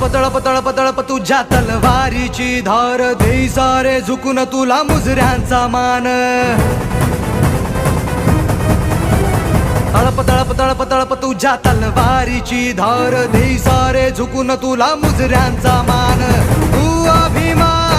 तळप तळप तळप तुझ्या तलवारीची धार देई सारे झुकून तुला मुजऱ्यांचा मान तळप तळप तळप तळप तुझ्या तलवारीची धार देई सारे झुकून तुला मुजऱ्यांचा मान तू अभिमान